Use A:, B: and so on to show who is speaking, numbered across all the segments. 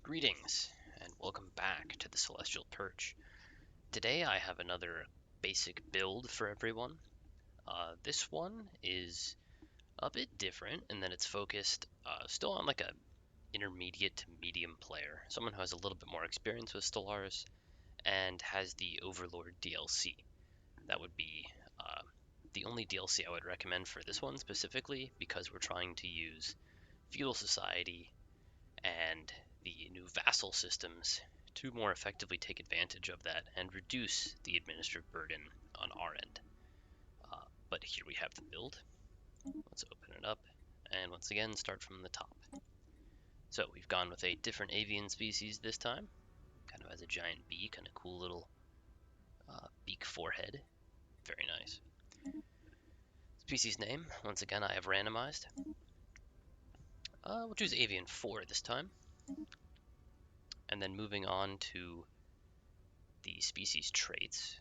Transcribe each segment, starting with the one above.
A: Greetings, and welcome back to the Celestial Perch. Today I have another basic build for everyone. This one is a bit different in that it's focused still on like a intermediate to medium player, someone who has a little bit more experience with Stellaris and has the Overlord DLC. That would be the only DLC I would recommend for this one specifically because we're trying to use Feudal Society and the new vassal systems to more effectively take advantage of that and reduce the administrative burden on our end. But here we have the build. Let's open it up and once again start from the top. So we've gone with a different avian species this time. Kind of has a giant beak and a cool little beak forehead. Very nice. Species name, once again I have randomized. We'll choose avian 4 this time. And then moving on to the species traits.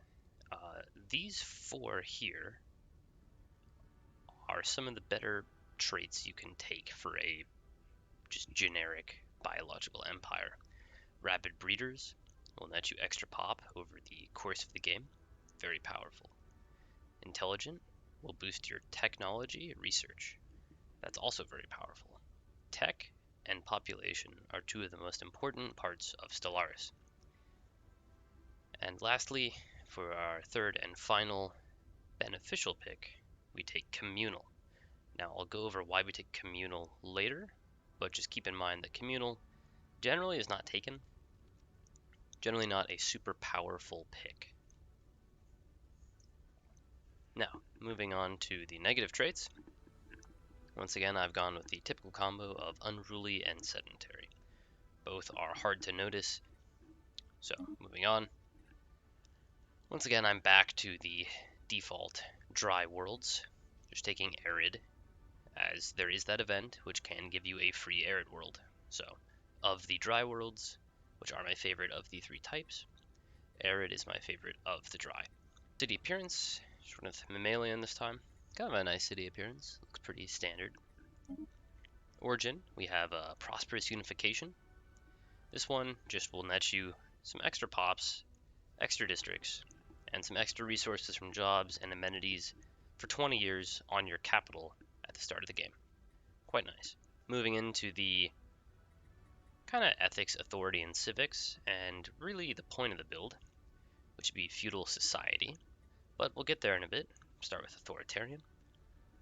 A: These 4 here are some of the better traits you can take for a just generic biological empire. Rapid breeders will net you extra pop over the course of the game. Very powerful. Intelligent will boost your technology research. That's also very powerful. Tech and population are 2 of the most important parts of Stellaris. And lastly, for our third and final beneficial pick, we take communal. Now I'll go over why we take communal later, but just keep in mind that communal generally is not taken. Generally not a super powerful pick. Now, moving on to the negative traits. Once again, I've gone with the typical combo of unruly and sedentary. Both are hard to notice. So, moving on. Once again, I'm back to the default dry worlds, just taking arid, as there is that event which can give you a free arid world. So, of the dry worlds, which are my favorite of the 3 types, arid is my favorite of the dry. City appearance, sort of mammalian this time. Kind of a nice city appearance, looks pretty standard. Origin, we have a prosperous unification. This one just will net you some extra pops, extra districts, and some extra resources from jobs and amenities for 20 years on your capital at the start of the game. Quite nice. Moving into the kind of ethics, authority, and civics, and really the point of the build, which would be feudal society. But we'll get there in a bit. Start with authoritarian.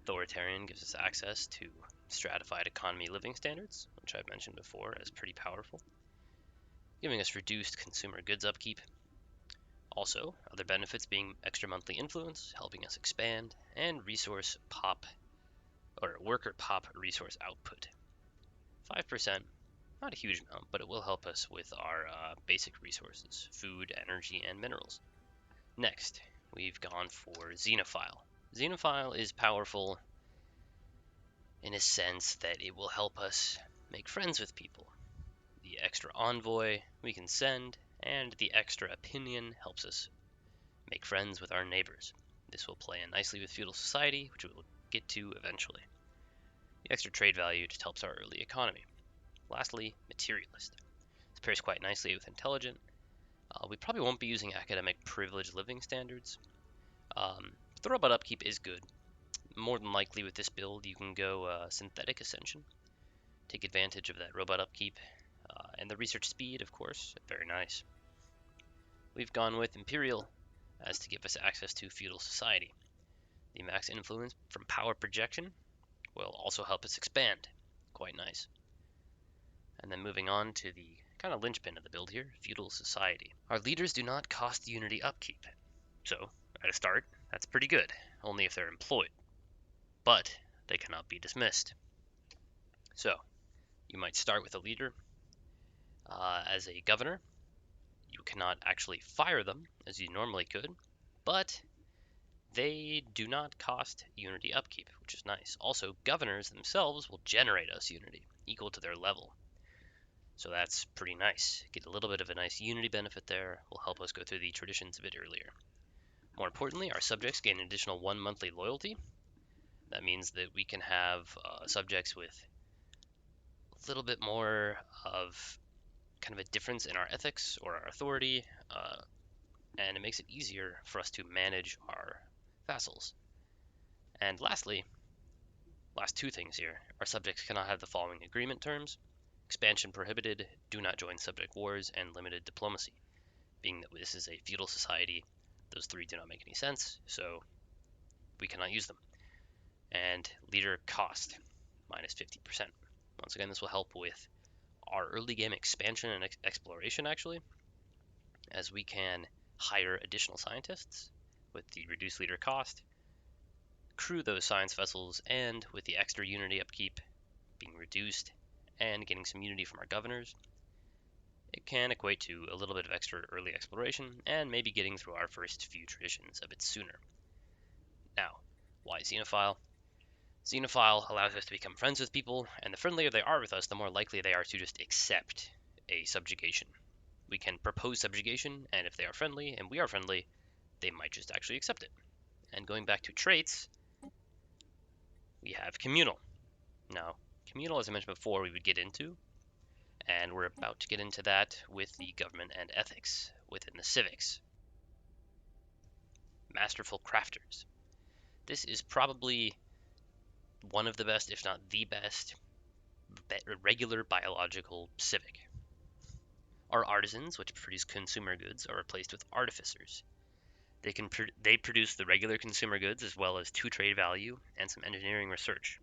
A: Authoritarian gives us access to stratified economy living standards, which I've mentioned before as pretty powerful, giving us reduced consumer goods upkeep. Also, other benefits being extra monthly influence, helping us expand, and resource pop, or worker pop resource output. 5%, not a huge amount, but it will help us with our basic resources, food, energy, and minerals. Next, we've gone for Xenophile. Xenophile is powerful in a sense that it will help us make friends with people. The extra envoy we can send, and the extra opinion helps us make friends with our neighbors. This will play in nicely with feudal society, which we will get to eventually. The extra trade value just helps our early economy. Lastly, materialist. This pairs quite nicely with intelligent. We probably won't be using academic privilege living standards. The robot upkeep is good. More than likely with this build you can go synthetic ascension. Take advantage of that robot upkeep. And the research speed, of course, very nice. We've gone with Imperial as to give us access to feudal society. The max influence from power projection will also help us expand. Quite nice. And then moving on to the kind of linchpin of the build here, feudal society. Our leaders do not cost unity upkeep. So, at a start, that's pretty good, only if they're employed. But they cannot be dismissed. So, you might start with a leader as a governor. You cannot actually fire them as you normally could, but they do not cost unity upkeep, which is nice. Also, governors themselves will generate us unity, equal to their level. So that's pretty nice. Get a little bit of a nice unity benefit there, will help us go through the traditions a bit earlier. More importantly, our subjects gain an additional 1 monthly loyalty. That means that we can have subjects with a little bit more of kind of a difference in our ethics or our authority, and it makes it easier for us to manage our vassals. And lastly, last two things here, our subjects cannot have the following agreement terms: expansion prohibited, do not join subject wars, and limited diplomacy. Being that this is a feudal society, those three do not make any sense, so we cannot use them. And leader cost, minus 50%. Once again, this will help with our early game expansion and exploration, actually, as we can hire additional scientists with the reduced leader cost, crew those science vessels, and with the extra unity upkeep being reduced and getting some unity from our governors, it can equate to a little bit of extra early exploration and maybe getting through our first few traditions a bit sooner. Now, why Xenophile? Xenophile allows us to become friends with people, and the friendlier they are with us, the more likely they are to just accept a subjugation. We can propose subjugation, and if they are friendly and we are friendly, they might just actually accept it. And going back to traits, we have communal. Now, communal, as I mentioned before, we would get into, and we're about to get into that with the government and ethics within the civics. Masterful crafters. This is probably one of the best, if not the best, regular biological civic. Our artisans, which produce consumer goods, are replaced with artificers. They produce the regular consumer goods as well as 2 trade value and some engineering research.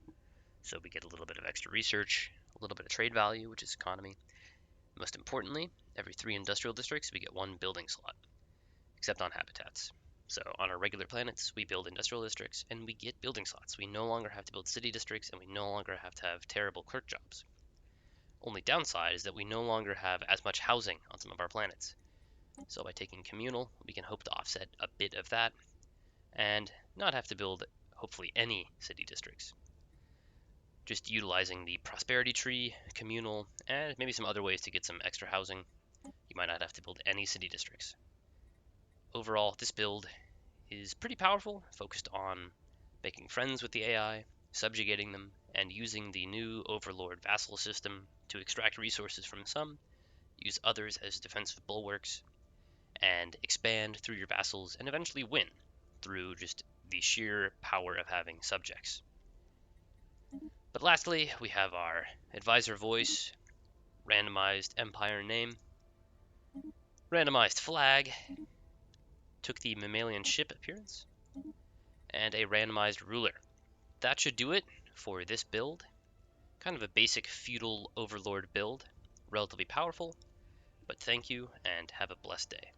A: So we get a little bit of extra research, a little bit of trade value, which is economy. Most importantly, every 3 industrial districts we get 1 building slot, except on habitats. So on our regular planets, we build industrial districts and we get building slots. We no longer have to build city districts and we no longer have to have terrible clerk jobs. Only downside is that we no longer have as much housing on some of our planets. So by taking communal, we can hope to offset a bit of that and not have to build, hopefully, any city districts. Just utilizing the prosperity tree, communal, and maybe some other ways to get some extra housing, you might not have to build any city districts. Overall, this build is pretty powerful, focused on making friends with the AI, subjugating them, and using the new Overlord vassal system to extract resources from some, use others as defensive bulwarks, and expand through your vassals and eventually win through just the sheer power of having subjects. But lastly, we have our advisor voice, randomized empire name, randomized flag, took the mammalian ship appearance, and a randomized ruler. That should do it for this build. Kind of a basic feudal overlord build, relatively powerful, but thank you and have a blessed day.